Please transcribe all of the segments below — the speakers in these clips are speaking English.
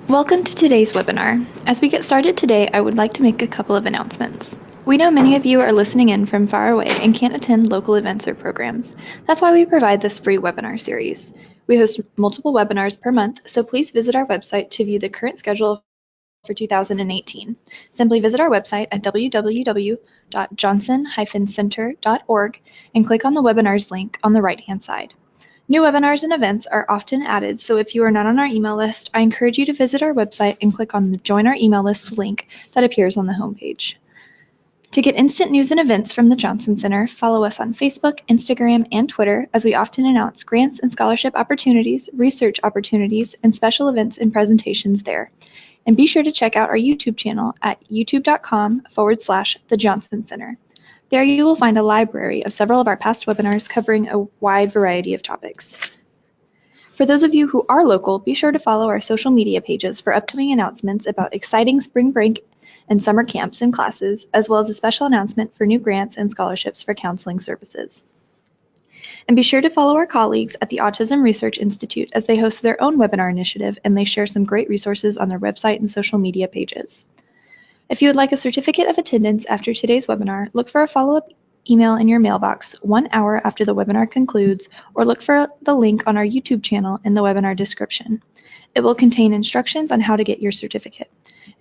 Welcome to today's webinar. As we get started today, I would like to make a couple of announcements. We know many of you are listening in from far away and can't attend local events or programs. That's why we provide this free webinar series. We host multiple webinars per month, so please visit our website to view the current schedule for 2018. Simply visit our website at www.johnson-center.org and click on the webinars link on the right-hand side. New webinars and events are often added, so if you are not on our email list, I encourage you to visit our website and click on the Join Our Email List link that appears on the homepage. To get instant news and events from the Johnson Center, follow us on Facebook, Instagram, and Twitter, as we often announce grants and scholarship opportunities, research opportunities, and special events and presentations there. And be sure to check out our YouTube channel at youtube.com/The Johnson Center. There you will find a library of several of our past webinars covering a wide variety of topics. For those of you who are local, be sure to follow our social media pages for upcoming announcements about exciting spring break and summer camps and classes, as well as a special announcement for new grants and scholarships for counseling services. And be sure to follow our colleagues at the Autism Research Institute as they host their own webinar initiative and they share some great resources on their website and social media pages. If you would like a certificate of attendance after today's webinar, look for a follow-up email in your mailbox 1 hour after the webinar concludes, or look for the link on our YouTube channel in the webinar description. It will contain instructions on how to get your certificate.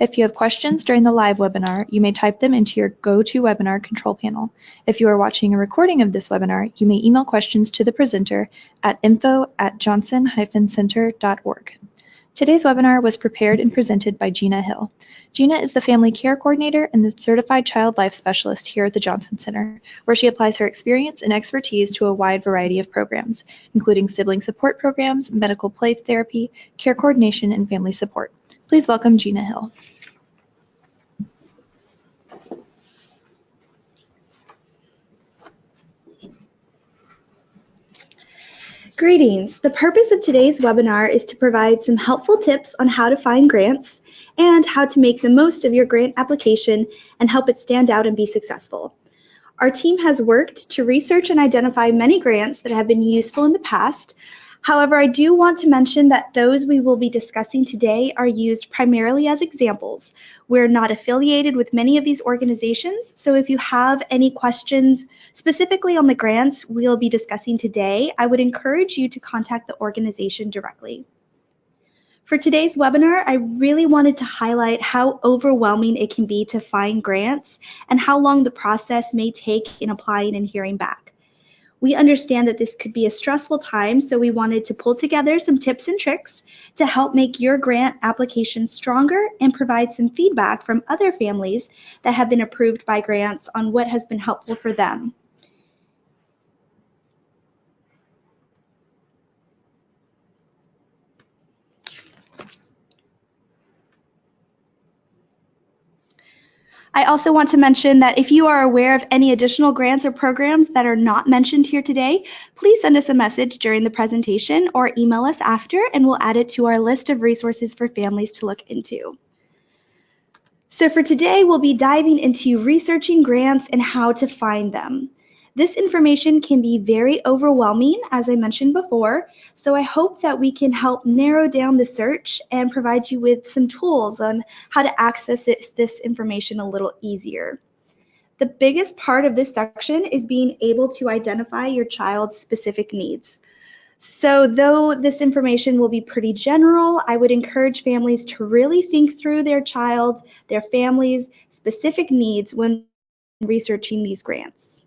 If you have questions during the live webinar, you may type them into your GoToWebinar control panel. If you are watching a recording of this webinar, you may email questions to the presenter at info@johnson-center.org. Today's webinar was prepared and presented by Jeanna Hill. Jeanna is the Family Care Coordinator and the Certified Child Life Specialist here at the Johnson Center, where she applies her experience and expertise to a wide variety of programs, including sibling support programs, medical play therapy, care coordination, and family support. Please welcome Jeanna Hill. Greetings. The purpose of today's webinar is to provide some helpful tips on how to find grants and how to make the most of your grant application and help it stand out and be successful. Our team has worked to research and identify many grants that have been useful in the past. However, I do want to mention that those we will be discussing today are used primarily as examples. We're not affiliated with many of these organizations, so if you have any questions specifically on the grants we'll be discussing today, I would encourage you to contact the organization directly. For today's webinar, I really wanted to highlight how overwhelming it can be to find grants and how long the process may take in applying and hearing back. We understand that this could be a stressful time, so we wanted to pull together some tips and tricks to help make your grant application stronger and provide some feedback from other families that have been approved by grants on what has been helpful for them. I also want to mention that if you are aware of any additional grants or programs that are not mentioned here today, please send us a message during the presentation or email us after, and we'll add it to our list of resources for families to look into. So for today, we'll be diving into researching grants and how to find them. This information can be very overwhelming, as I mentioned before, so I hope that we can help narrow down the search and provide you with some tools on how to access this information a little easier. The biggest part of this section is being able to identify your child's specific needs. So though this information will be pretty general, I would encourage families to really think through their child's, their family's specific needs when researching these grants.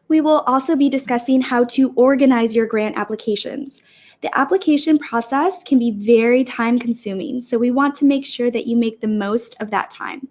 We will also be discussing how to organize your grant applications. The application process can be very time-consuming, so we want to make sure that you make the most of that time.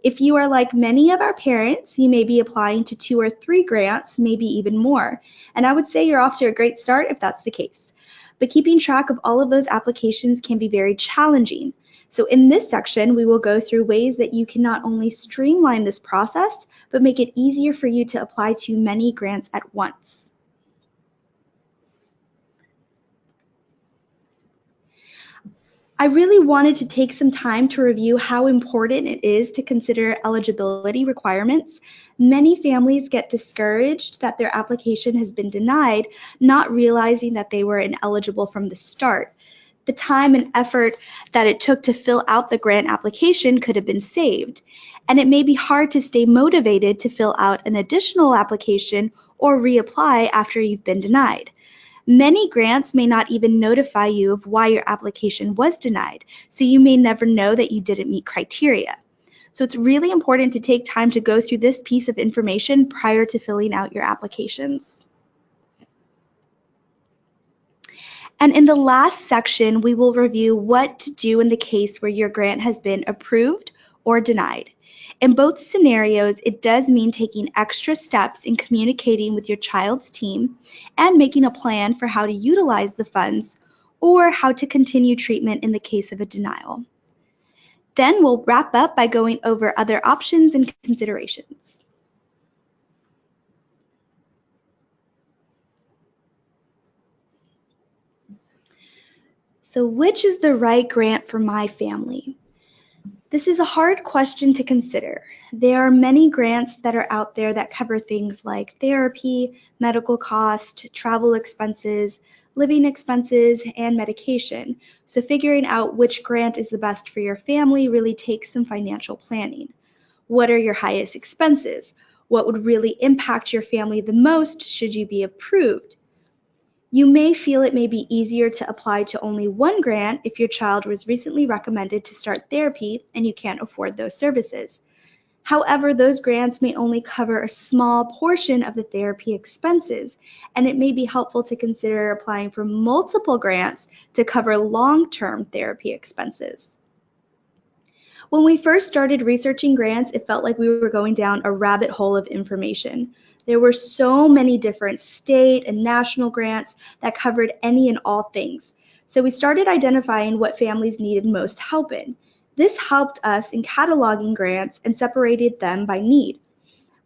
If you are like many of our parents, you may be applying to 2 or 3 grants, maybe even more, and I would say you're off to a great start if that's the case. But keeping track of all of those applications can be very challenging. So in this section, we will go through ways that you can not only streamline this process, but make it easier for you to apply to many grants at once. I really wanted to take some time to review how important it is to consider eligibility requirements. Many families get discouraged that their application has been denied, not realizing that they were ineligible from the start. The time and effort that it took to fill out the grant application could have been saved, and it may be hard to stay motivated to fill out an additional application or reapply after you've been denied. Many grants may not even notify you of why your application was denied, so you may never know that you didn't meet criteria. So it's really important to take time to go through this piece of information prior to filling out your applications. And in the last section, we will review what to do in the case where your grant has been approved or denied. In both scenarios, it does mean taking extra steps in communicating with your child's team and making a plan for how to utilize the funds or how to continue treatment in the case of a denial. Then we'll wrap up by going over other options and considerations. So which is the right grant for my family? This is a hard question to consider. There are many grants that are out there that cover things like therapy, medical cost, travel expenses, living expenses, and medication. So figuring out which grant is the best for your family really takes some financial planning. What are your highest expenses? What would really impact your family the most should you be approved? You may feel it may be easier to apply to only one grant if your child was recently recommended to start therapy and you can't afford those services. However, those grants may only cover a small portion of the therapy expenses, and it may be helpful to consider applying for multiple grants to cover long-term therapy expenses. When we first started researching grants, it felt like we were going down a rabbit hole of information. There were so many different state and national grants that covered any and all things. So we started identifying what families needed most help in. This helped us in cataloging grants and separated them by need.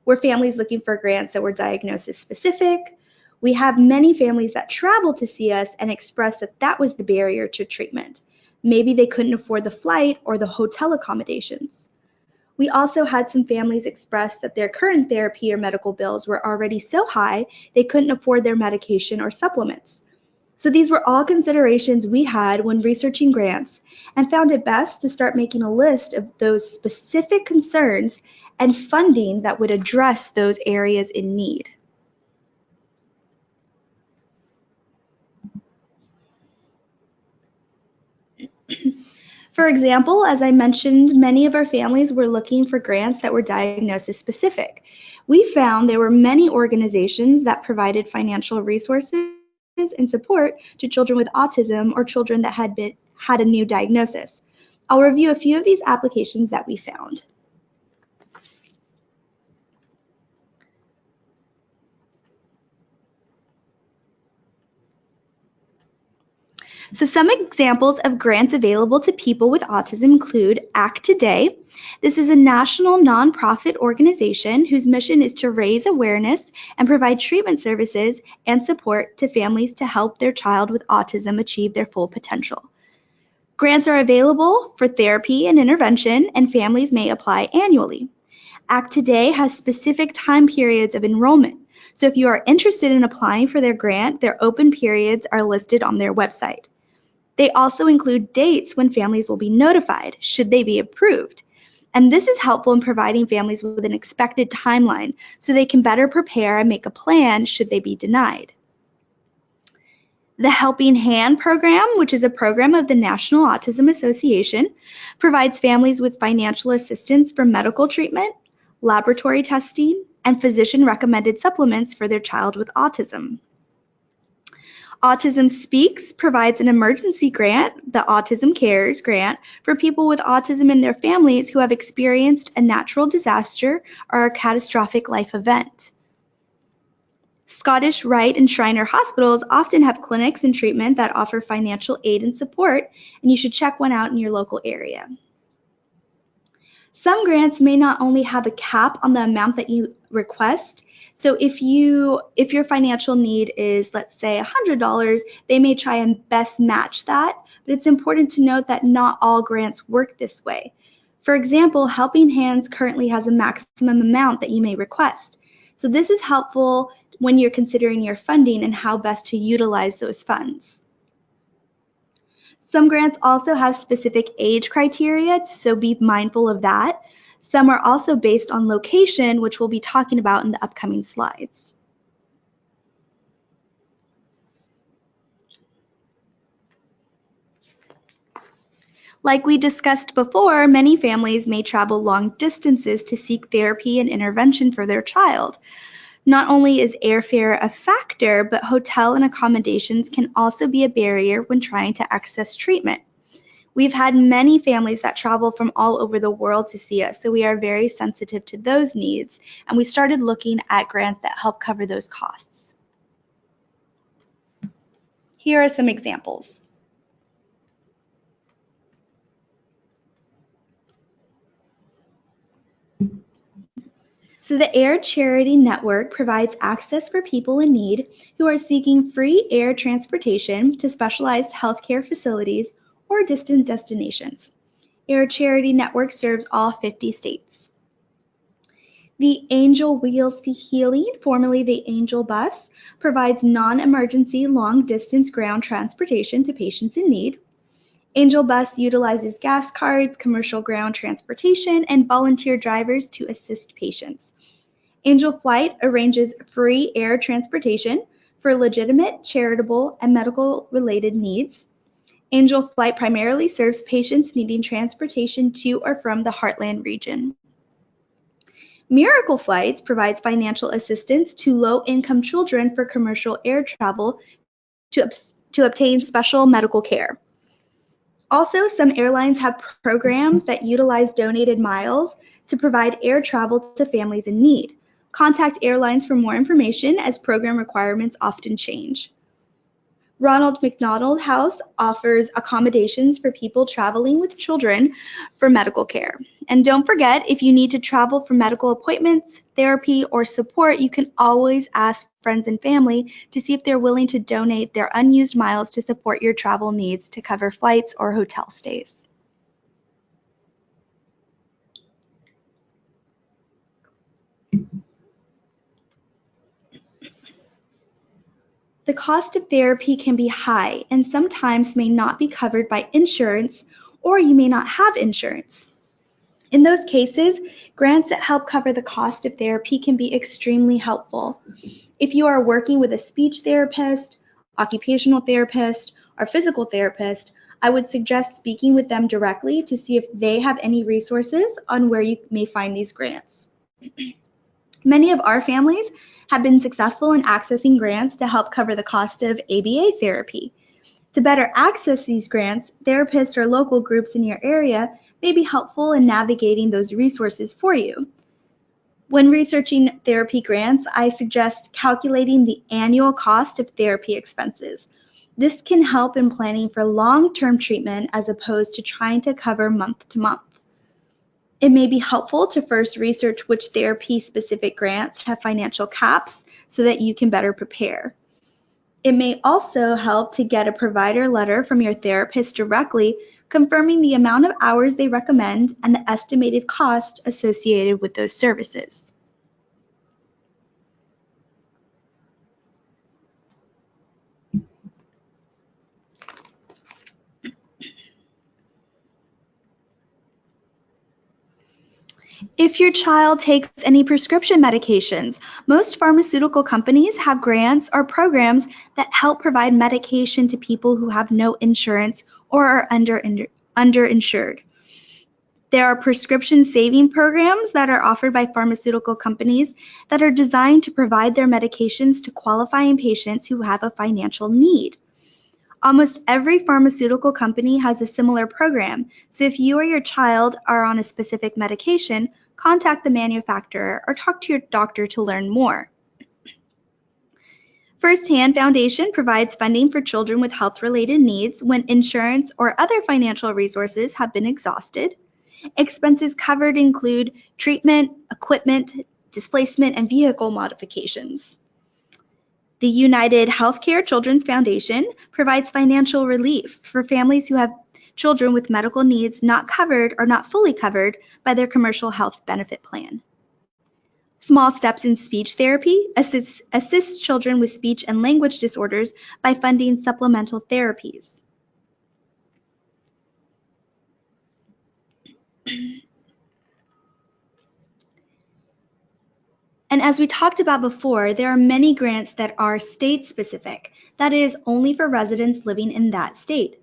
Were families looking for grants that were diagnosis specific? We have many families that travel to see us and express that that was the barrier to treatment. Maybe they couldn't afford the flight or the hotel accommodations. We also had some families express that their current therapy or medical bills were already so high they couldn't afford their medication or supplements. So these were all considerations we had when researching grants and found it best to start making a list of those specific concerns and funding that would address those areas in need. For example, as I mentioned, many of our families were looking for grants that were diagnosis specific. We found there were many organizations that provided financial resources and support to children with autism or children that had a new diagnosis. I'll review a few of these applications that we found. So some examples of grants available to people with autism include Act Today. This is a national nonprofit organization whose mission is to raise awareness and provide treatment services and support to families to help their child with autism achieve their full potential. Grants are available for therapy and intervention, and families may apply annually. Act Today has specific time periods of enrollment. So if you are interested in applying for their grant, their open periods are listed on their website. They also include dates when families will be notified should they be approved. And this is helpful in providing families with an expected timeline so they can better prepare and make a plan should they be denied. The Helping Hand program, which is a program of the National Autism Association, provides families with financial assistance for medical treatment, laboratory testing, and physician-recommended supplements for their child with autism. Autism Speaks provides an emergency grant, the Autism Cares grant, for people with autism and their families who have experienced a natural disaster or a catastrophic life event. Scottish Rite and Shriner hospitals often have clinics and treatment that offer financial aid and support, and you should check one out in your local area. Some grants may not only have a cap on the amount that you request. So if your financial need is, let's say, $100, they may try and best match that, but it's important to note that not all grants work this way. For example, Helping Hands currently has a maximum amount that you may request. So this is helpful when you're considering your funding and how best to utilize those funds. Some grants also have specific age criteria, so be mindful of that. Some are also based on location, which we'll be talking about in the upcoming slides. Like we discussed before, many families may travel long distances to seek therapy and intervention for their child. Not only is airfare a factor, but hotel and accommodations can also be a barrier when trying to access treatment. We've had many families that travel from all over the world to see us, so we are very sensitive to those needs, and we started looking at grants that help cover those costs. Here are some examples. So the Air Charity Network provides access for people in need who are seeking free air transportation to specialized healthcare facilities or distant destinations. Air Charity Network serves all 50 states. The Angel Wheels to Healing, formerly the Angel Bus, provides non-emergency long-distance ground transportation to patients in need. Angel Bus utilizes gas cards, commercial ground transportation, and volunteer drivers to assist patients. Angel Flight arranges free air transportation for legitimate, charitable, and medical-related needs. Angel Flight primarily serves patients needing transportation to or from the Heartland region. Miracle Flights provides financial assistance to low-income children for commercial air travel to obtain special medical care. Also, some airlines have programs that utilize donated miles to provide air travel to families in need. Contact airlines for more information as program requirements often change. Ronald McDonald House offers accommodations for people traveling with children for medical care. And don't forget, if you need to travel for medical appointments, therapy, or support, you can always ask friends and family to see if they're willing to donate their unused miles to support your travel needs to cover flights or hotel stays. The cost of therapy can be high and sometimes may not be covered by insurance, or you may not have insurance. In those cases, grants that help cover the cost of therapy can be extremely helpful. If you are working with a speech therapist, occupational therapist, or physical therapist, I would suggest speaking with them directly to see if they have any resources on where you may find these grants. Many of our families have been successful in accessing grants to help cover the cost of ABA therapy. To better access these grants, therapists or local groups in your area may be helpful in navigating those resources for you. When researching therapy grants, I suggest calculating the annual cost of therapy expenses. This can help in planning for long-term treatment as opposed to trying to cover month to month. It may be helpful to first research which therapy-specific grants have financial caps so that you can better prepare. It may also help to get a provider letter from your therapist directly confirming the amount of hours they recommend and the estimated cost associated with those services. If your child takes any prescription medications, most pharmaceutical companies have grants or programs that help provide medication to people who have no insurance or are underinsured. There are prescription saving programs that are offered by pharmaceutical companies that are designed to provide their medications to qualifying patients who have a financial need. Almost every pharmaceutical company has a similar program, so if you or your child are on a specific medication, contact the manufacturer or talk to your doctor to learn more. First Hand Foundation provides funding for children with health-related needs when insurance or other financial resources have been exhausted. Expenses covered include treatment, equipment, displacement, and vehicle modifications. The United Healthcare Children's Foundation provides financial relief for families who have children with medical needs not covered or not fully covered by their commercial health benefit plan. Small Steps in Speech Therapy assists children with speech and language disorders by funding supplemental therapies. And as we talked about before, there are many grants that are state-specific, that is, only for residents living in that state.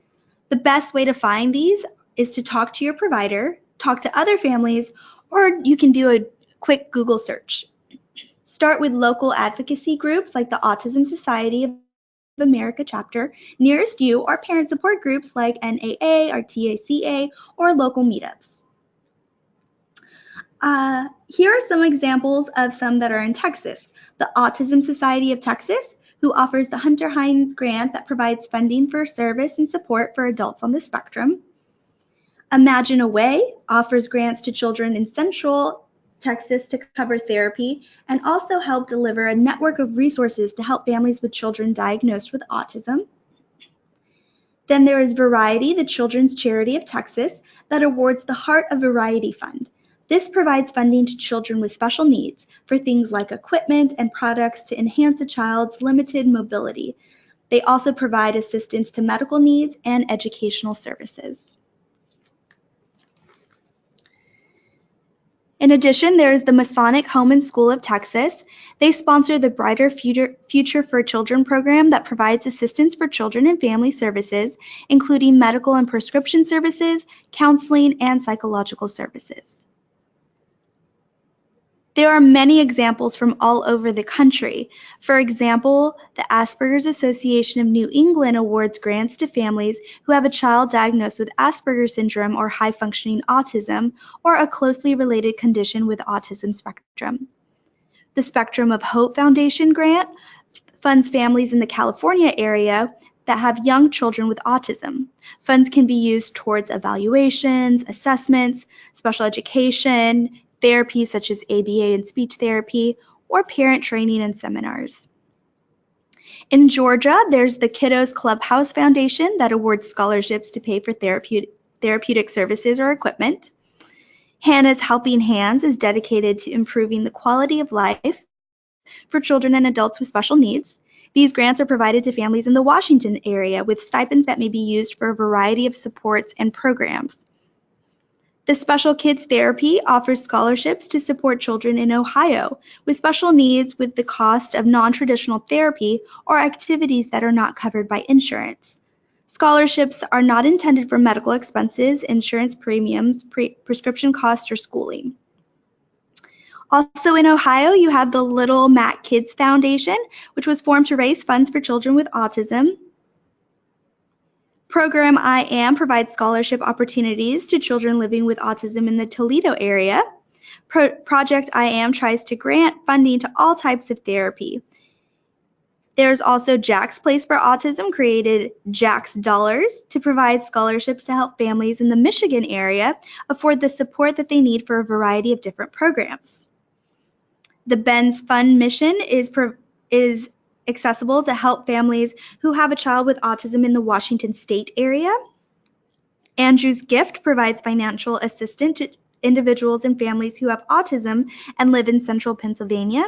The best way to find these is to talk to your provider, talk to other families, or you can do a quick Google search. Start with local advocacy groups like the Autism Society of America chapter nearest you, or parent support groups like NAA or TACA, or local meetups. Here are some examples of some that are in Texas. The Autism Society of Texas, who offers the Hunter Hines grant that provides funding for service and support for adults on the spectrum. Imagine a Way offers grants to children in Central Texas to cover therapy and also help deliver a network of resources to help families with children diagnosed with autism. Then there is Variety, the children's charity of Texas, that awards the Heart of Variety Fund. This provides funding to children with special needs for things like equipment and products to enhance a child's limited mobility. They also provide assistance to medical needs and educational services. In addition, there is the Masonic Home and School of Texas. They sponsor the Brighter Future for Children program that provides assistance for children and family services, including medical and prescription services, counseling, and psychological services. There are many examples from all over the country. For example, the Asperger's Association of New England awards grants to families who have a child diagnosed with Asperger's syndrome or high-functioning autism, or a closely related condition with autism spectrum. The Spectrum of Hope Foundation grant funds families in the California area that have young children with autism. Funds can be used towards evaluations, assessments, special education, therapy such as ABA and speech therapy, or parent training and seminars. In Georgia, there's the Kiddos Clubhouse Foundation that awards scholarships to pay for therapeutic services or equipment. Hannah's Helping Hands is dedicated to improving the quality of life for children and adults with special needs. These grants are provided to families in the Washington area with stipends that may be used for a variety of supports and programs. The Special Kids Therapy offers scholarships to support children in Ohio with special needs with the cost of non-traditional therapy or activities that are not covered by insurance. Scholarships are not intended for medical expenses, insurance premiums, prescription costs, or schooling. Also in Ohio, you have the Little Mac Kids Foundation, which was formed to raise funds for children with autism. Program I Am provides scholarship opportunities to children living with autism in the Toledo area. Project I Am tries to grant funding to all types of therapy. There's also Jack's Place for Autism, created Jack's Dollars to provide scholarships to help families in the Michigan area afford the support that they need for a variety of different programs. The Ben's Fund mission is accessible to help families who have a child with autism in the Washington state area. Andrew's Gift provides financial assistance to individuals and families who have autism and live in central Pennsylvania.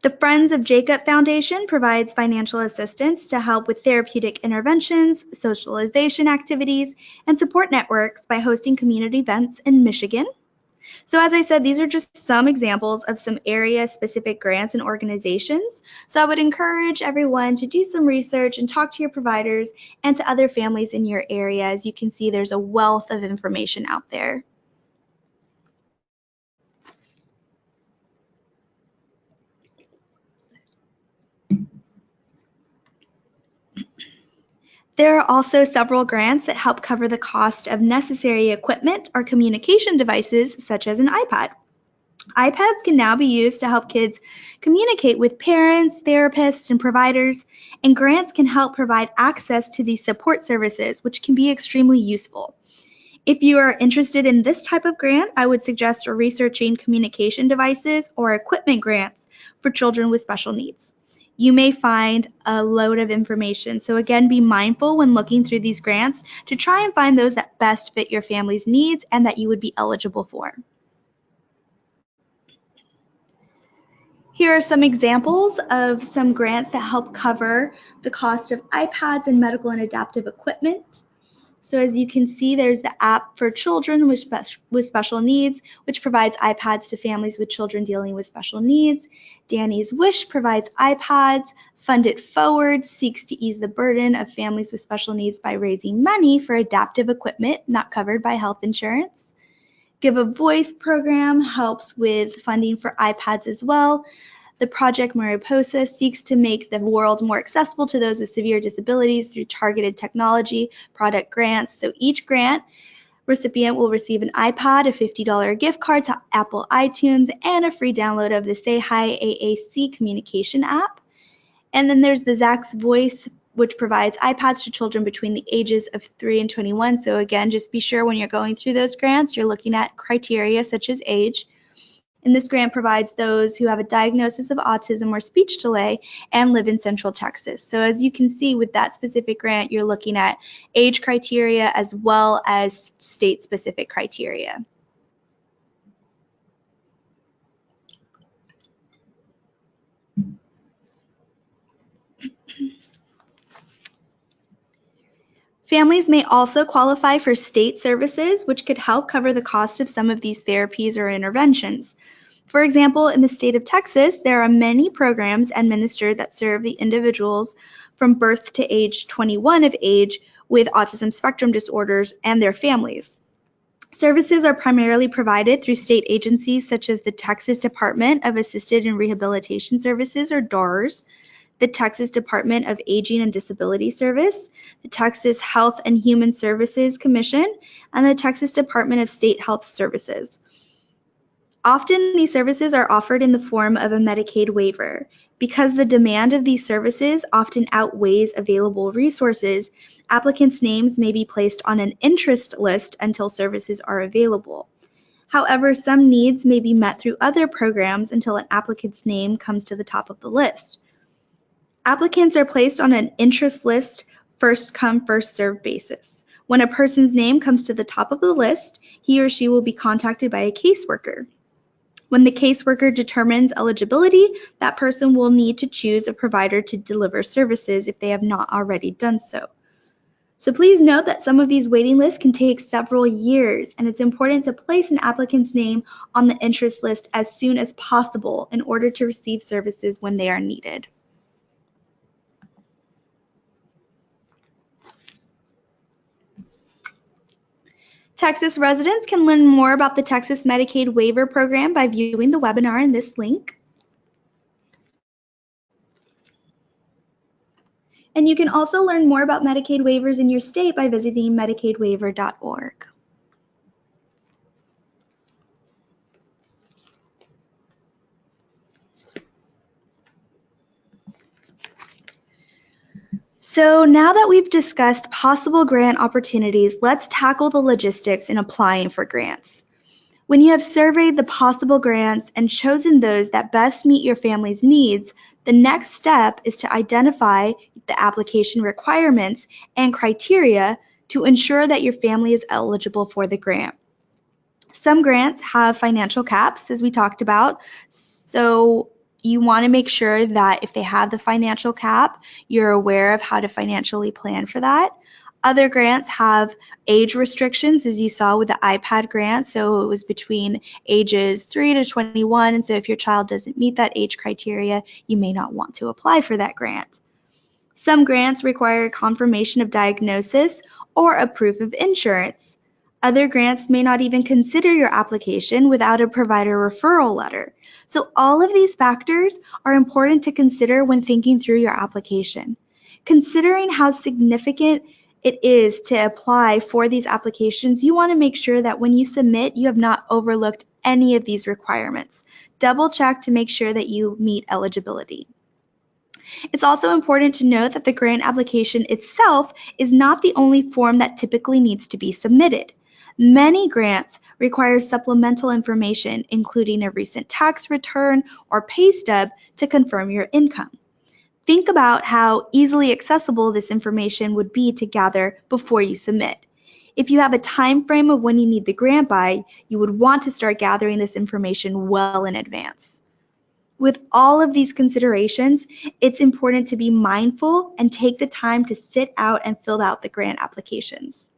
The Friends of Jacob Foundation provides financial assistance to help with therapeutic interventions, socialization activities, and support networks by hosting community events in Michigan. So as I said, these are just some examples of some area-specific grants and organizations. So I would encourage everyone to do some research and talk to your providers and to other families in your area. As you can see, there's a wealth of information out there. There are also several grants that help cover the cost of necessary equipment or communication devices, such as an iPad. iPads can now be used to help kids communicate with parents, therapists, and providers, and grants can help provide access to these support services, which can be extremely useful. If you are interested in this type of grant, I would suggest researching communication devices or equipment grants for children with special needs. You may find a load of information, so again, be mindful when looking through these grants to try and find those that best fit your family's needs and that you would be eligible for. Here are some examples of some grants that help cover the cost of iPads and medical and adaptive equipment. So as you can see, there's the app for children with special needs, which provides iPads to families with children dealing with special needs. Danny's Wish provides iPads. Fund It Forward seeks to ease the burden of families with special needs by raising money for adaptive equipment not covered by health insurance. Give a Voice program helps with funding for iPads as well. The Project Mariposa seeks to make the world more accessible to those with severe disabilities through targeted technology product grants. So each grant recipient will receive an iPad, a $50 gift card to Apple iTunes, and a free download of the Say Hi AAC communication app. And then there's the Zach's Voice, which provides iPads to children between the ages of 3 and 21. So again, just be sure when you're going through those grants, you're looking at criteria such as age. And this grant provides those who have a diagnosis of autism or speech delay and live in Central Texas. So as you can see with that specific grant, you're looking at age criteria as well as state-specific criteria. Families may also qualify for state services, which could help cover the cost of some of these therapies or interventions. For example, in the state of Texas, there are many programs administered that serve the individuals from birth to age 21 of age with autism spectrum disorders and their families. Services are primarily provided through state agencies such as the Texas Department of Assisted and Rehabilitation Services, or DARS, the Texas Department of Aging and Disability Service, the Texas Health and Human Services Commission, and the Texas Department of State Health Services. Often these services are offered in the form of a Medicaid waiver. Because the demand of these services often outweighs available resources, applicants' names may be placed on an interest list until services are available. However, some needs may be met through other programs until an applicant's name comes to the top of the list. Applicants are placed on an interest list first come, first served basis. When a person's name comes to the top of the list, he or she will be contacted by a caseworker. When the caseworker determines eligibility, that person will need to choose a provider to deliver services if they have not already done so. So please note that some of these waiting lists can take several years, and it's important to place an applicant's name on the interest list as soon as possible in order to receive services when they are needed. Texas residents can learn more about the Texas Medicaid Waiver Program by viewing the webinar in this link. And you can also learn more about Medicaid waivers in your state by visiting medicaidwaiver.org. So now that we've discussed possible grant opportunities, let's tackle the logistics in applying for grants. When you have surveyed the possible grants and chosen those that best meet your family's needs, the next step is to identify the application requirements and criteria to ensure that your family is eligible for the grant. Some grants have financial caps, as we talked about, so you want to make sure that if they have the financial cap, you're aware of how to financially plan for that. Other grants have age restrictions, as you saw with the iPad grant. So it was between ages 3 to 21. And so if your child doesn't meet that age criteria, you may not want to apply for that grant. Some grants require confirmation of diagnosis or a proof of insurance. Other grants may not even consider your application without a provider referral letter. So all of these factors are important to consider when thinking through your application. Considering how significant it is to apply for these applications, you want to make sure that when you submit, you have not overlooked any of these requirements. Double check to make sure that you meet eligibility. It's also important to note that the grant application itself is not the only form that typically needs to be submitted. Many grants require supplemental information, including a recent tax return or pay stub to confirm your income. Think about how easily accessible this information would be to gather before you submit. If you have a time frame of when you need the grant by, you would want to start gathering this information well in advance. With all of these considerations, it's important to be mindful and take the time to sit out and fill out the grant applications.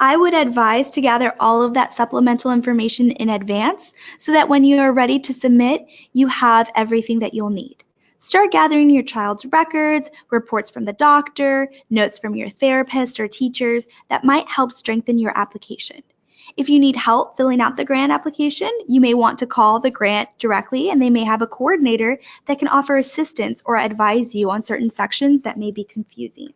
I would advise to gather all of that supplemental information in advance so that when you are ready to submit, you have everything that you'll need. Start gathering your child's records, reports from the doctor, notes from your therapist or teachers that might help strengthen your application. If you need help filling out the grant application, you may want to call the grant directly, and they may have a coordinator that can offer assistance or advise you on certain sections that may be confusing.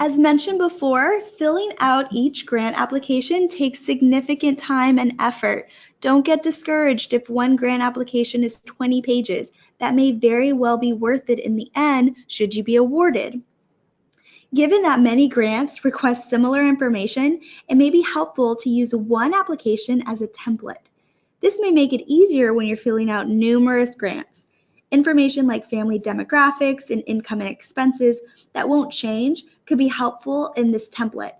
As mentioned before, filling out each grant application takes significant time and effort. Don't get discouraged if one grant application is 20 pages. That may very well be worth it in the end should you be awarded. Given that many grants request similar information, it may be helpful to use one application as a template. This may make it easier when you're filling out numerous grants. Information like family demographics and income and expenses that won't change could be helpful in this template.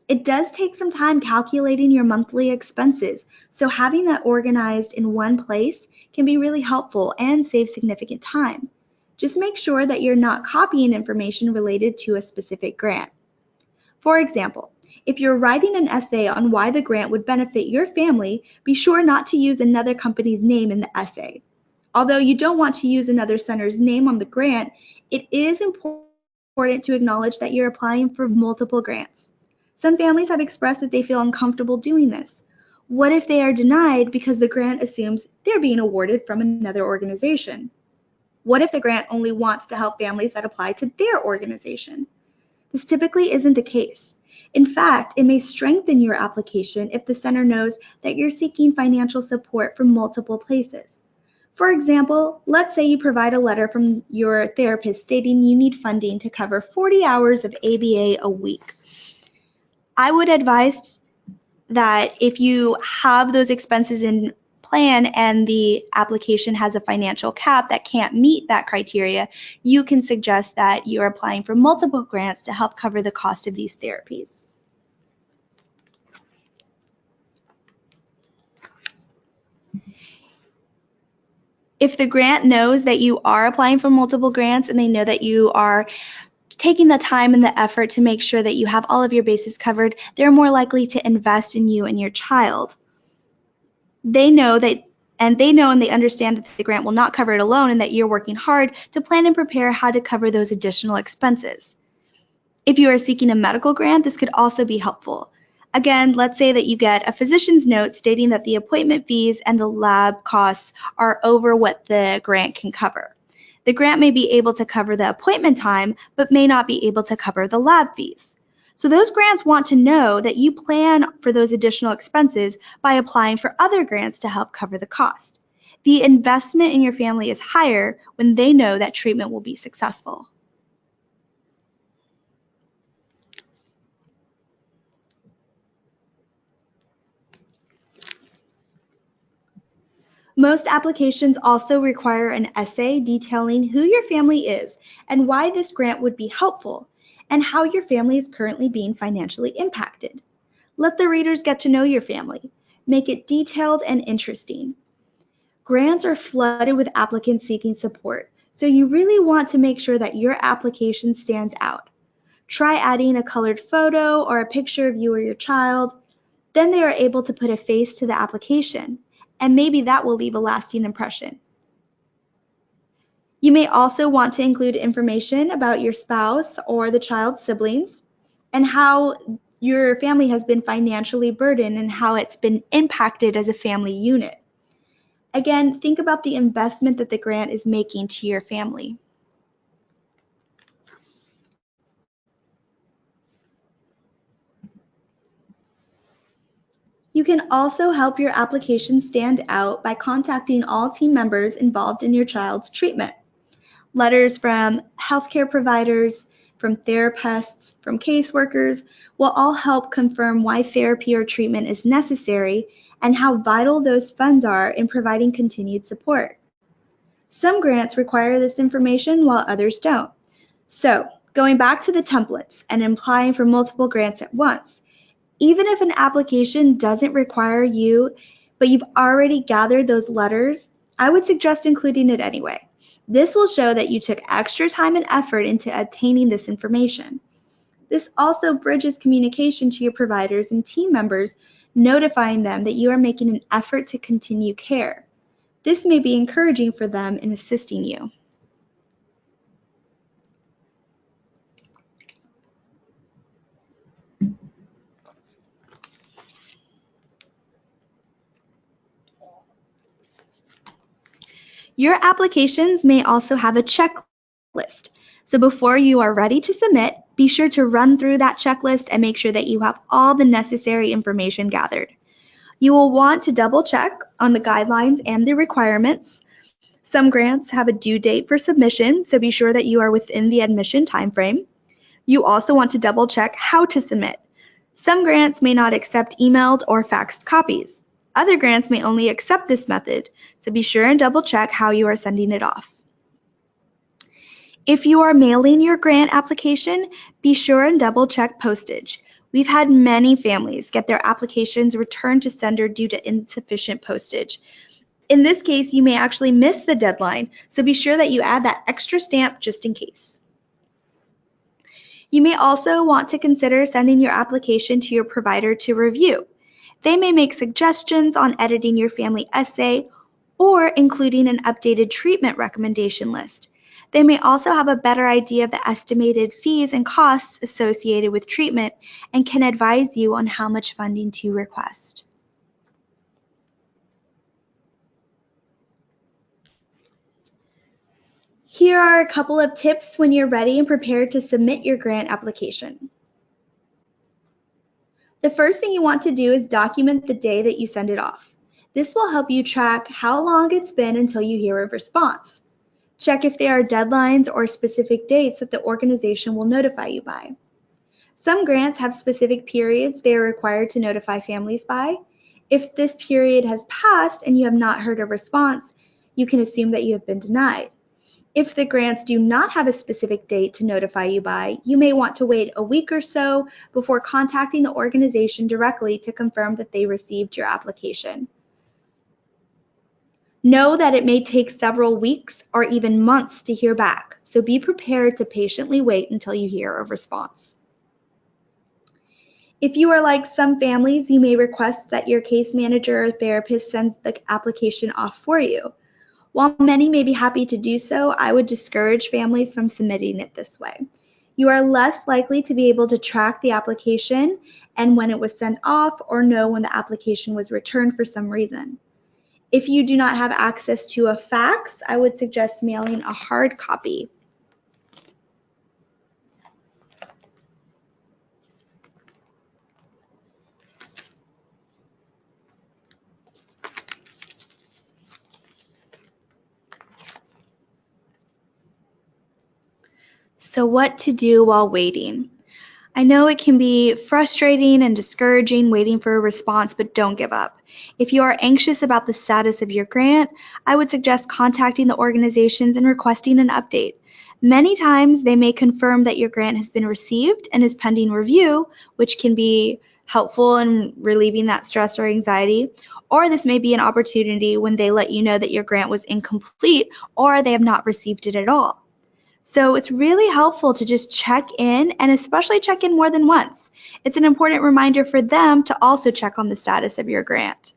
It does take some time calculating your monthly expenses, so having that organized in one place can be really helpful and save significant time. Just make sure that you're not copying information related to a specific grant. For example, if you're writing an essay on why the grant would benefit your family, be sure not to use another company's name in the essay. Although you don't want to use another center's name on the grant, it is important to acknowledge that you're applying for multiple grants. Some families have expressed that they feel uncomfortable doing this. What if they are denied because the grant assumes they're being awarded from another organization? What if the grant only wants to help families that apply to their organization? This typically isn't the case. In fact, it may strengthen your application if the center knows that you're seeking financial support from multiple places. For example, let's say you provide a letter from your therapist stating you need funding to cover 40 hours of ABA a week. I would advise that if you have those expenses in plan and the application has a financial cap that can't meet that criteria, you can suggest that you are applying for multiple grants to help cover the cost of these therapies. If the grant knows that you are applying for multiple grants and they know that you are taking the time and the effort to make sure that you have all of your bases covered, they're more likely to invest in you and your child. They know and they understand that the grant will not cover it alone and that you're working hard to plan and prepare how to cover those additional expenses. If you are seeking a medical grant, this could also be helpful. Again, let's say that you get a physician's note stating that the appointment fees and the lab costs are over what the grant can cover. The grant may be able to cover the appointment time, but may not be able to cover the lab fees. So those grants want to know that you plan for those additional expenses by applying for other grants to help cover the cost. The investment in your family is higher when they know that treatment will be successful. Most applications also require an essay detailing who your family is and why this grant would be helpful, and how your family is currently being financially impacted. Let the readers get to know your family. Make it detailed and interesting. Grants are flooded with applicants seeking support, so you really want to make sure that your application stands out. Try adding a colored photo or a picture of you or your child. Then they are able to put a face to the application, and maybe that will leave a lasting impression. You may also want to include information about your spouse or the child's siblings and how your family has been financially burdened and how it's been impacted as a family unit. Again, think about the investment that the grant is making to your family. You can also help your application stand out by contacting all team members involved in your child's treatment. Letters from healthcare providers, from therapists, from caseworkers will all help confirm why therapy or treatment is necessary and how vital those funds are in providing continued support. Some grants require this information while others don't. So, going back to the templates and applying for multiple grants at once, even if an application doesn't require you, but you've already gathered those letters, I would suggest including it anyway. This will show that you took extra time and effort into obtaining this information. This also bridges communication to your providers and team members, notifying them that you are making an effort to continue care. This may be encouraging for them in assisting you. Your applications may also have a checklist. So before you are ready to submit, be sure to run through that checklist and make sure that you have all the necessary information gathered. You will want to double check on the guidelines and the requirements. Some grants have a due date for submission, so be sure that you are within the admission timeframe. You also want to double check how to submit. Some grants may not accept emailed or faxed copies. Other grants may only accept this method, so be sure and double check how you are sending it off. If you are mailing your grant application, be sure and double check postage. We've had many families get their applications returned to sender due to insufficient postage. In this case, you may actually miss the deadline, so be sure that you add that extra stamp just in case. You may also want to consider sending your application to your provider to review. They may make suggestions on editing your family essay or including an updated treatment recommendation list. They may also have a better idea of the estimated fees and costs associated with treatment and can advise you on how much funding to request. Here are a couple of tips when you're ready and prepared to submit your grant application. The first thing you want to do is document the day that you send it off. This will help you track how long it's been until you hear a response. Check if there are deadlines or specific dates that the organization will notify you by. Some grants have specific periods they are required to notify families by. If this period has passed and you have not heard a response, you can assume that you have been denied. If the grants do not have a specific date to notify you by, you may want to wait a week or so before contacting the organization directly to confirm that they received your application. Know that it may take several weeks or even months to hear back, so be prepared to patiently wait until you hear a response. If you are like some families, you may request that your case manager or therapist sends the application off for you. While many may be happy to do so, I would discourage families from submitting it this way. You are less likely to be able to track the application and when it was sent off or know when the application was returned for some reason. If you do not have access to a fax, I would suggest mailing a hard copy. So what to do while waiting? I know it can be frustrating and discouraging waiting for a response, but don't give up. If you are anxious about the status of your grant, I would suggest contacting the organizations and requesting an update. Many times they may confirm that your grant has been received and is pending review, which can be helpful in relieving that stress or anxiety. Or this may be an opportunity when they let you know that your grant was incomplete or they have not received it at all. So it's really helpful to just check in and especially check in more than once. It's an important reminder for them to also check on the status of your grant.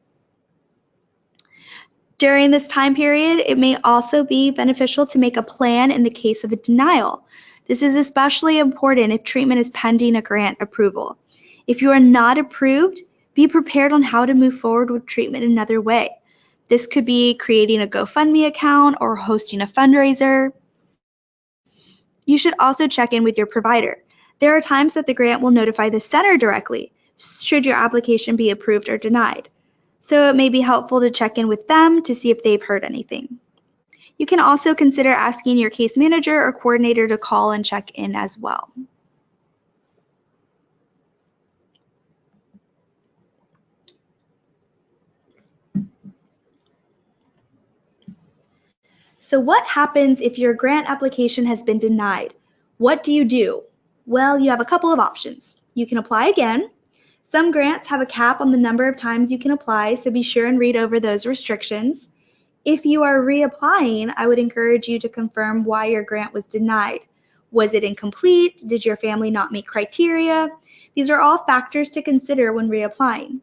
During this time period, it may also be beneficial to make a plan in the case of a denial. This is especially important if treatment is pending a grant approval. If you are not approved, be prepared on how to move forward with treatment another way. This could be creating a GoFundMe account or hosting a fundraiser. You should also check in with your provider. There are times that the grant will notify the center directly, should your application be approved or denied. So it may be helpful to check in with them to see if they've heard anything. You can also consider asking your case manager or coordinator to call and check in as well. So what happens if your grant application has been denied? What do you do? Well, you have a couple of options. You can apply again. Some grants have a cap on the number of times you can apply, so be sure and read over those restrictions. If you are reapplying, I would encourage you to confirm why your grant was denied. Was it incomplete? Did your family not meet criteria? These are all factors to consider when reapplying.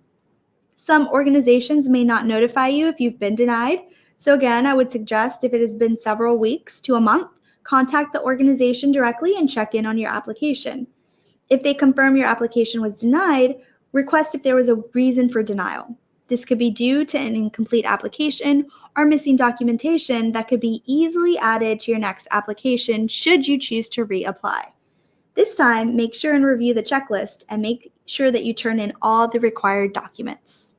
Some organizations may not notify you if you've been denied. So again, I would suggest if it has been several weeks to a month, contact the organization directly and check in on your application. If they confirm your application was denied, request if there was a reason for denial. This could be due to an incomplete application or missing documentation that could be easily added to your next application should you choose to reapply. This time, make sure and review the checklist and make sure that you turn in all the required documents.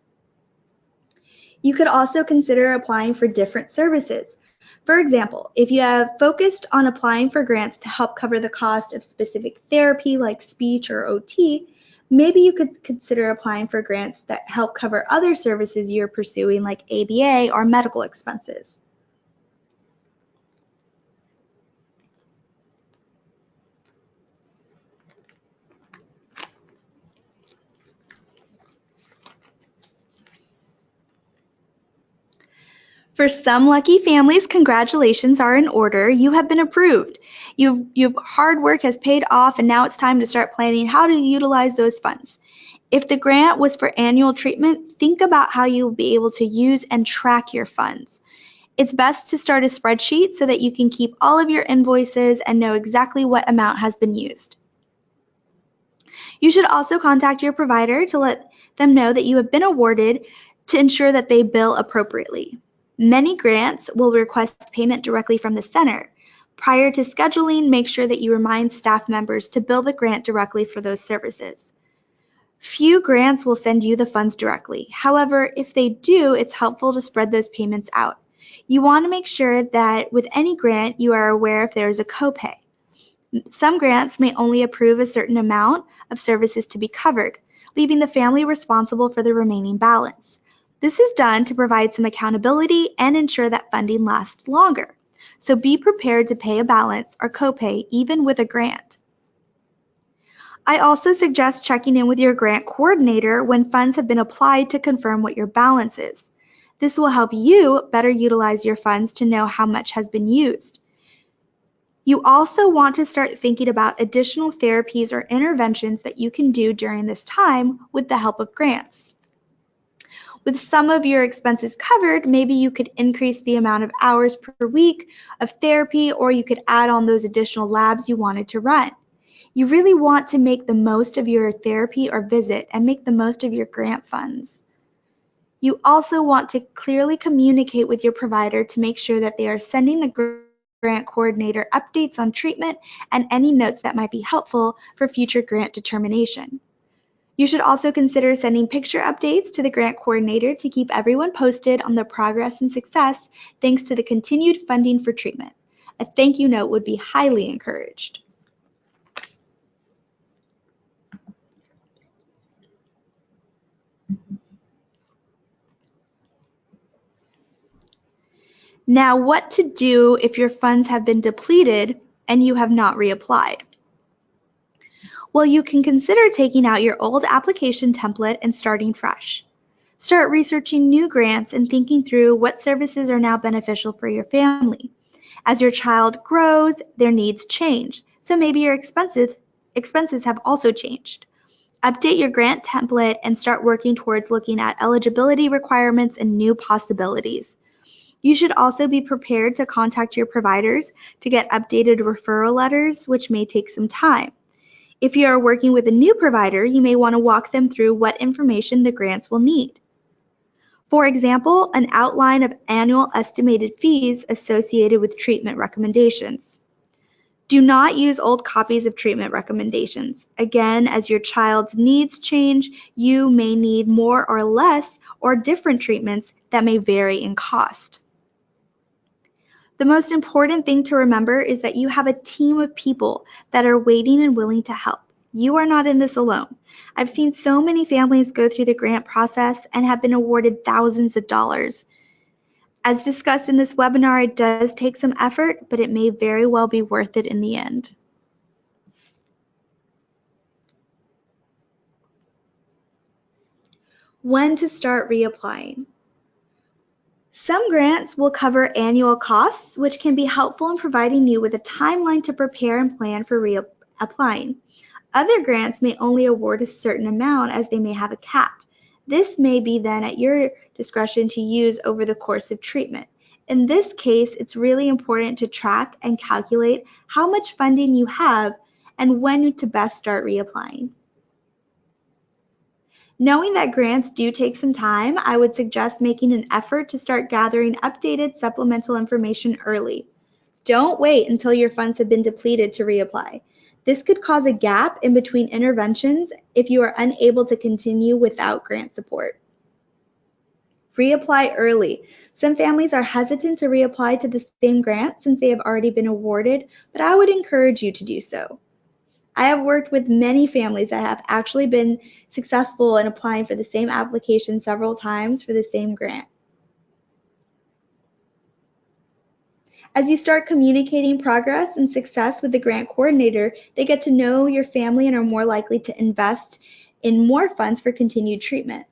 You could also consider applying for different services. For example, if you have focused on applying for grants to help cover the cost of specific therapy like speech or OT, maybe you could consider applying for grants that help cover other services you're pursuing like ABA or medical expenses. For some lucky families, congratulations are in order. You have been approved. Your hard work has paid off, and now it's time to start planning how to utilize those funds. If the grant was for annual treatment, think about how you'll be able to use and track your funds. It's best to start a spreadsheet so that you can keep all of your invoices and know exactly what amount has been used. You should also contact your provider to let them know that you have been awarded to ensure that they bill appropriately. Many grants will request payment directly from the center. Prior to scheduling, make sure that you remind staff members to bill the grant directly for those services. Few grants will send you the funds directly. However, if they do, it's helpful to spread those payments out. You want to make sure that with any grant, you are aware if there is a copay. Some grants may only approve a certain amount of services to be covered, leaving the family responsible for the remaining balance. This is done to provide some accountability and ensure that funding lasts longer. So be prepared to pay a balance or copay even with a grant. I also suggest checking in with your grant coordinator when funds have been applied to confirm what your balance is. This will help you better utilize your funds to know how much has been used. You also want to start thinking about additional therapies or interventions that you can do during this time with the help of grants. With some of your expenses covered, maybe you could increase the amount of hours per week of therapy, or you could add on those additional labs you wanted to run. You really want to make the most of your therapy or visit and make the most of your grant funds. You also want to clearly communicate with your provider to make sure that they are sending the grant coordinator updates on treatment and any notes that might be helpful for future grant determination. You should also consider sending picture updates to the grant coordinator to keep everyone posted on the progress and success thanks to the continued funding for treatment. A thank you note would be highly encouraged. Now, what to do if your funds have been depleted and you have not reapplied? Well, you can consider taking out your old application template and starting fresh. Start researching new grants and thinking through what services are now beneficial for your family. As your child grows, their needs change, so maybe your expenses have also changed. Update your grant template and start working towards looking at eligibility requirements and new possibilities. You should also be prepared to contact your providers to get updated referral letters, which may take some time. If you are working with a new provider, you may want to walk them through what information the grants will need. For example, an outline of annual estimated fees associated with treatment recommendations. Do not use old copies of treatment recommendations. Again, as your child's needs change, you may need more or less or different treatments that may vary in cost. The most important thing to remember is that you have a team of people that are waiting and willing to help. You are not in this alone. I've seen so many families go through the grant process and have been awarded thousands of dollars. As discussed in this webinar, it does take some effort, but it may very well be worth it in the end. When to start reapplying? Some grants will cover annual costs, which can be helpful in providing you with a timeline to prepare and plan for reapplying. Other grants may only award a certain amount as they may have a cap. This may be then at your discretion to use over the course of treatment. In this case, it's really important to track and calculate how much funding you have and when to best start reapplying. Knowing that grants do take some time, I would suggest making an effort to start gathering updated supplemental information early. Don't wait until your funds have been depleted to reapply. This could cause a gap in between interventions if you are unable to continue without grant support. Reapply early. Some families are hesitant to reapply to the same grant since they have already been awarded, but I would encourage you to do so. I have worked with many families that have actually been successful in applying for the same application several times for the same grant. As you start communicating progress and success with the grant coordinator, they get to know your family and are more likely to invest in more funds for continued treatment.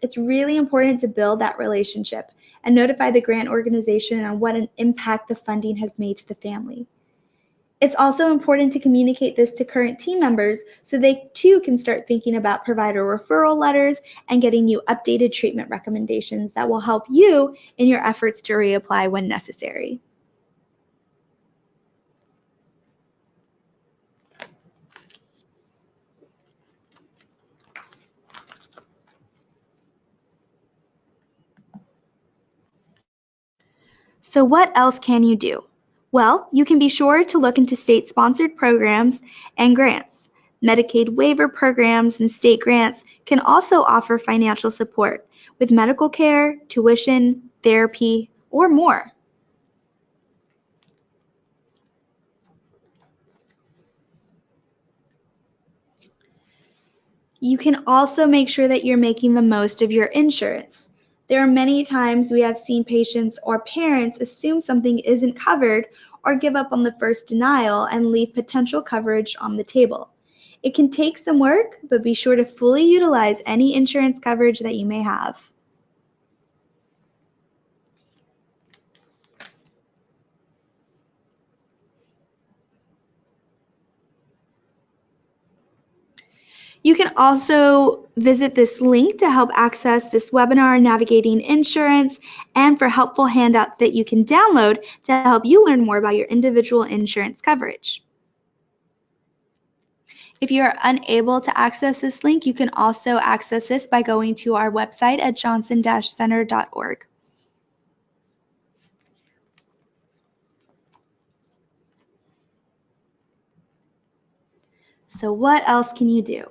It's really important to build that relationship and notify the grant organization on what an impact the funding has made to the family. It's also important to communicate this to current team members so they too can start thinking about provider referral letters and getting you updated treatment recommendations that will help you in your efforts to reapply when necessary. So what else can you do? Well, you can be sure to look into state-sponsored programs and grants. Medicaid waiver programs and state grants can also offer financial support with medical care, tuition, therapy, or more. You can also make sure that you're making the most of your insurance. There are many times we have seen patients or parents assume something isn't covered or give up on the first denial and leave potential coverage on the table. It can take some work, but be sure to fully utilize any insurance coverage that you may have. You can also visit this link to help access this webinar, Navigating Insurance, and for helpful handouts that you can download to help you learn more about your individual insurance coverage. If you are unable to access this link, you can also access this by going to our website at johnson-center.org. So what else can you do?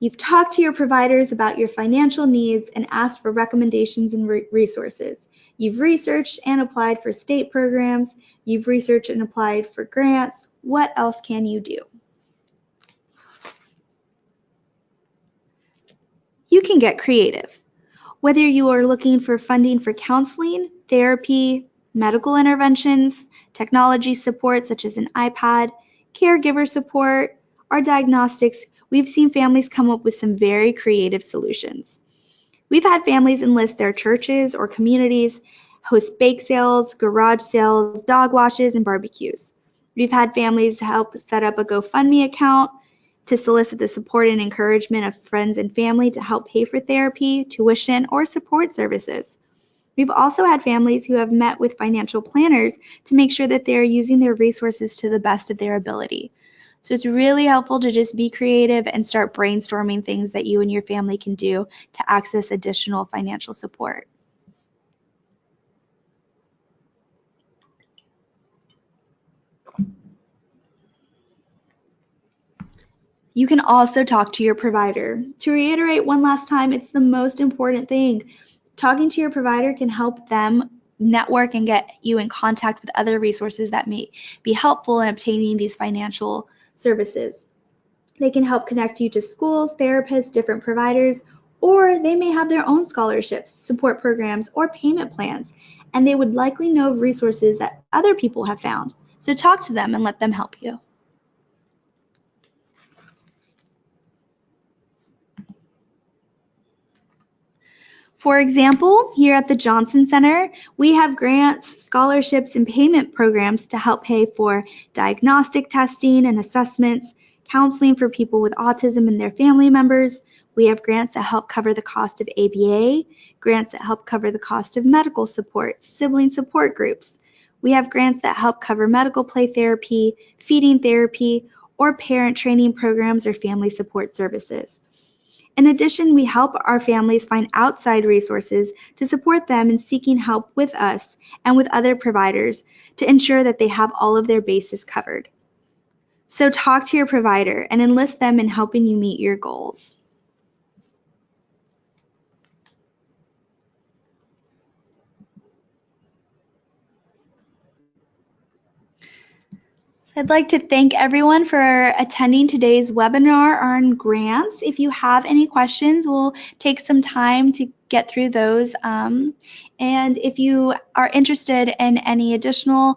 You've talked to your providers about your financial needs and asked for recommendations and resources. You've researched and applied for state programs. You've researched and applied for grants. What else can you do? You can get creative. Whether you are looking for funding for counseling, therapy, medical interventions, technology support such as an iPad, caregiver support, or diagnostics, we've seen families come up with some very creative solutions. We've had families enlist their churches or communities, host bake sales, garage sales, dog washes, and barbecues. We've had families help set up a GoFundMe account to solicit the support and encouragement of friends and family to help pay for therapy, tuition, or support services. We've also had families who have met with financial planners to make sure that they are using their resources to the best of their ability. So it's really helpful to just be creative and start brainstorming things that you and your family can do to access additional financial support. You can also talk to your provider. To reiterate one last time, it's the most important thing. Talking to your provider can help them network and get you in contact with other resources that may be helpful in obtaining these financial services. They can help connect you to schools, therapists, different providers, or they may have their own scholarships, support programs, or payment plans, and they would likely know of resources that other people have found. So talk to them and let them help you. For example, here at the Johnson Center, we have grants, scholarships, and payment programs to help pay for diagnostic testing and assessments, counseling for people with autism and their family members. We have grants that help cover the cost of ABA, grants that help cover the cost of medical support, sibling support groups. We have grants that help cover medical play therapy, feeding therapy, or parent training programs or family support services. In addition, we help our families find outside resources to support them in seeking help with us and with other providers to ensure that they have all of their bases covered. So talk to your provider and enlist them in helping you meet your goals. So I'd like to thank everyone for attending today's webinar on grants. If you have any questions, we'll take some time to get through those. And if you are interested in any additional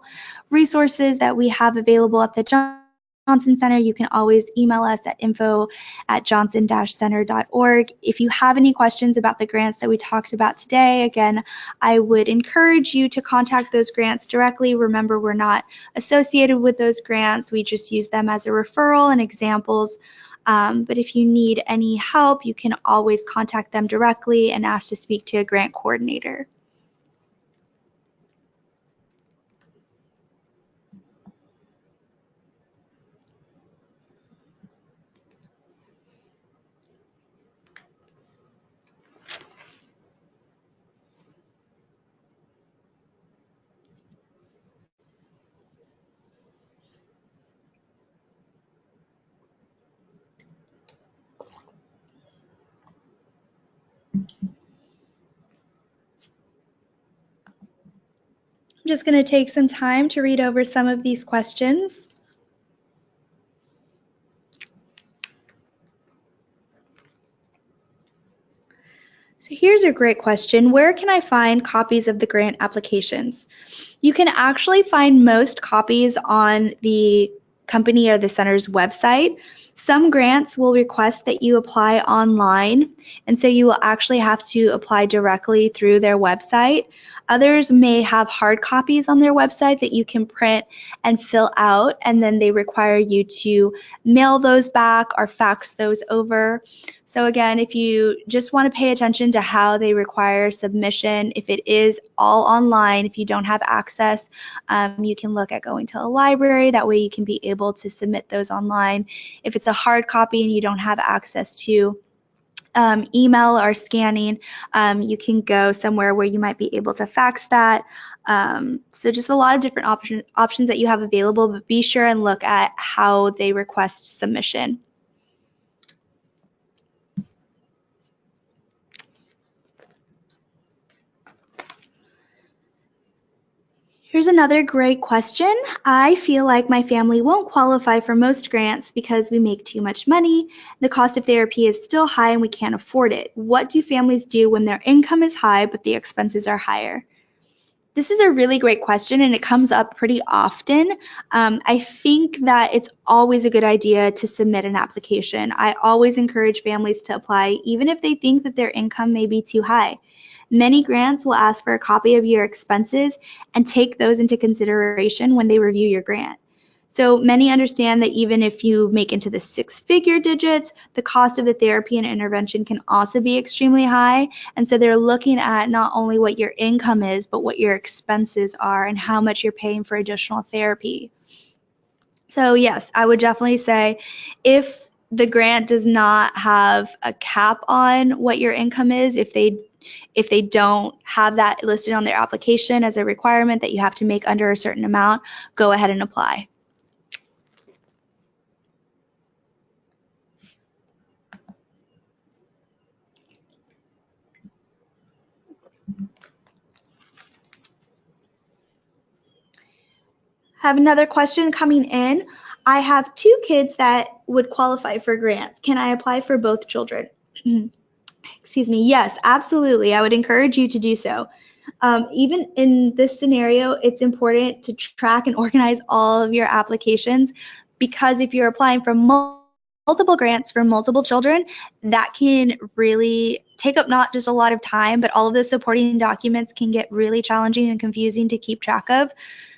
resources that we have available at the Johnson Center, you can always email us at info@johnson-center.org. If you have any questions about the grants that we talked about today, again, I would encourage you to contact those grants directly. Remember, we're not associated with those grants. We just use them as a referral and examples. But if you need any help, you can always contact them directly and ask to speak to a grant coordinator. I'm just going to take some time to read over some of these questions. So here's a great question. Where can I find copies of the grant applications? You can actually find most copies on the company or the center's website. Some grants will request that you apply online, and so you will actually have to apply directly through their website. Others may have hard copies on their website that you can print and fill out, and then they require you to mail those back or fax those over. So again, if you just want to pay attention to how they require submission, if it is all online, if you don't have access, you can look at going to a library. That way you can be able to submit those online. If it's a hard copy and you don't have access to email or scanning, you can go somewhere where you might be able to fax that. So just a lot of different options that you have available, but be sure and look at how they request submission. Here's another great question. I feel like my family won't qualify for most grants because we make too much money. The cost of therapy is still high and we can't afford it. What do families do when their income is high but the expenses are higher? This is a really great question and it comes up pretty often. I think that it's always a good idea to submit an application. I always encourage families to apply even if they think that their income may be too high. Many grants will ask for a copy of your expenses and take those into consideration when they review your grant. So many understand that even if you make into the six-figure digits, the cost of the therapy and intervention can also be extremely high. And so they're looking at not only what your income is, but what your expenses are and how much you're paying for additional therapy. So yes, I would definitely say if the grant does not have a cap on what your income is, if they don't have that listed on their application as a requirement that you have to make under a certain amount, go ahead and apply. Have another question coming in. I have 2 kids that would qualify for grants. Can I apply for both children? Excuse me. Yes, absolutely. I would encourage you to do so. Even in this scenario, it's important to track and organize all of your applications because if you're applying for multiple multiple grants for multiple children, that can really take up not just a lot of time, but all of the supporting documents can get really challenging and confusing to keep track of.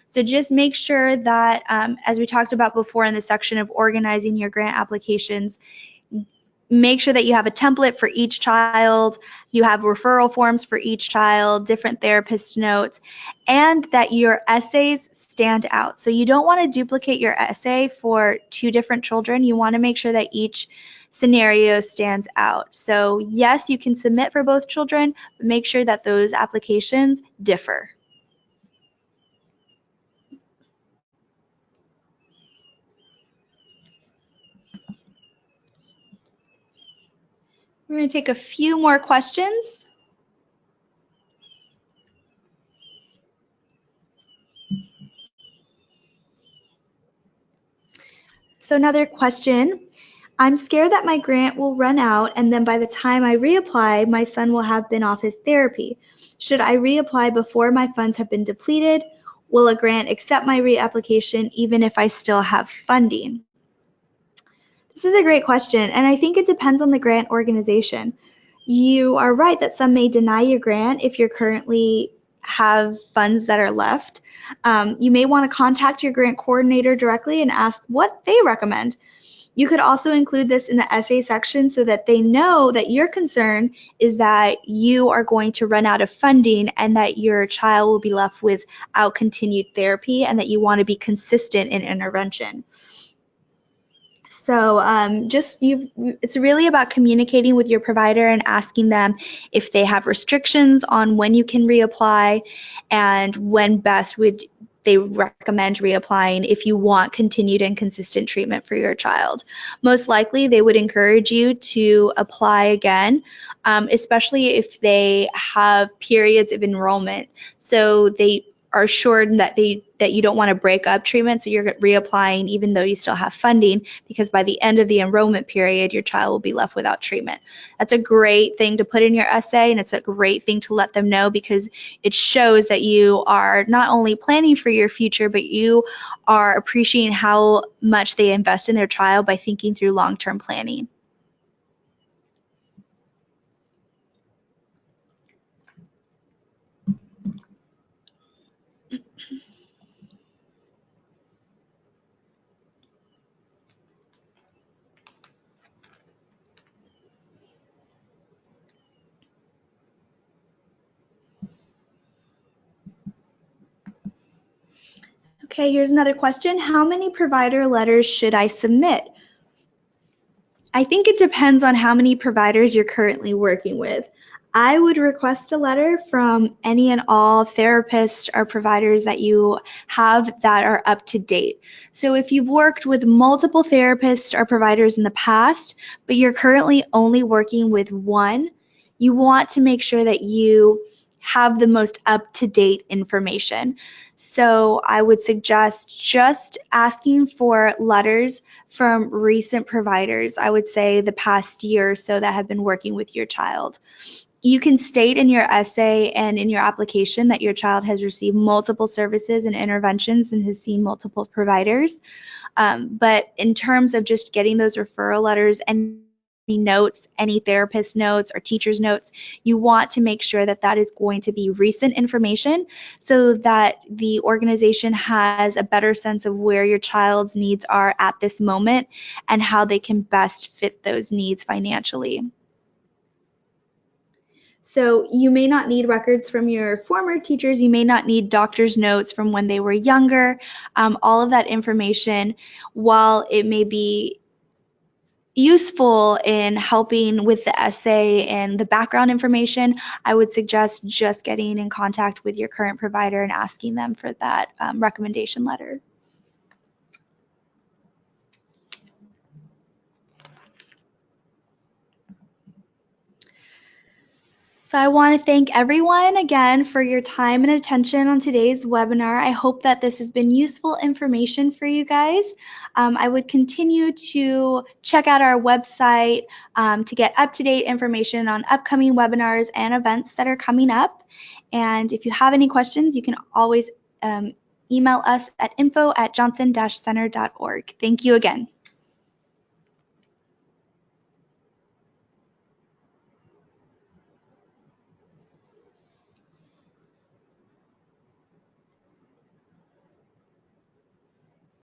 So just make sure that, as we talked about before in the section of organizing your grant applications, make sure that you have a template for each child, you have referral forms for each child, different therapist notes, and that your essays stand out. So you don't want to duplicate your essay for 2 different children. You want to make sure that each scenario stands out. So yes, you can submit for both children, but make sure that those applications differ. We're going to take a few more questions. So another question, I'm scared that my grant will run out and then by the time I reapply, my son will have been off his therapy. Should I reapply before my funds have been depleted? Will a grant accept my reapplication even if I still have funding? This is a great question, and I think it depends on the grant organization. You are right that some may deny your grant if you currently have funds that are left. You may want to contact your grant coordinator directly and ask what they recommend. You could also include this in the essay section so that they know that your concern is that you are going to run out of funding and that your child will be left without continued therapy and that you want to be consistent in intervention. So it's really about communicating with your provider and asking them if they have restrictions on when you can reapply and when best would they recommend reapplying if you want continued and consistent treatment for your child. Most likely, they would encourage you to apply again, especially if they have periods of enrollment. So they are assured that you don't want to break up treatment, so you're reapplying even though you still have funding, because by the end of the enrollment period, your child will be left without treatment. That's a great thing to put in your essay, and it's a great thing to let them know because it shows that you are not only planning for your future, but you are appreciating how much they invest in their child by thinking through long-term planning. Okay, here's another question. How many provider letters should I submit? I think it depends on how many providers you're currently working with. I would request a letter from any and all therapists or providers that you have that are up to date. So if you've worked with multiple therapists or providers in the past, but you're currently only working with one, you want to make sure that you have the most up-to-date information. So I would suggest just asking for letters from recent providers, I would say the past year or so that have been working with your child. You can state in your essay and in your application that your child has received multiple services and interventions and has seen multiple providers. But in terms of just getting those referral letters and notes, any therapist notes or teacher's notes, you want to make sure that that is going to be recent information so that the organization has a better sense of where your child's needs are at this moment and how they can best fit those needs financially. So you may not need records from your former teachers, you may not need doctor's notes from when they were younger. All of that information, while it may be useful in helping with the essay and the background information, I would suggest just getting in contact with your current provider and asking them for that recommendation letter. So I want to thank everyone again for your time and attention on today's webinar. I hope that this has been useful information for you guys. I would continue to check out our website to get up-to-date information on upcoming webinars and events that are coming up. And if you have any questions, you can always email us at info@johnson-center.org. Thank you again.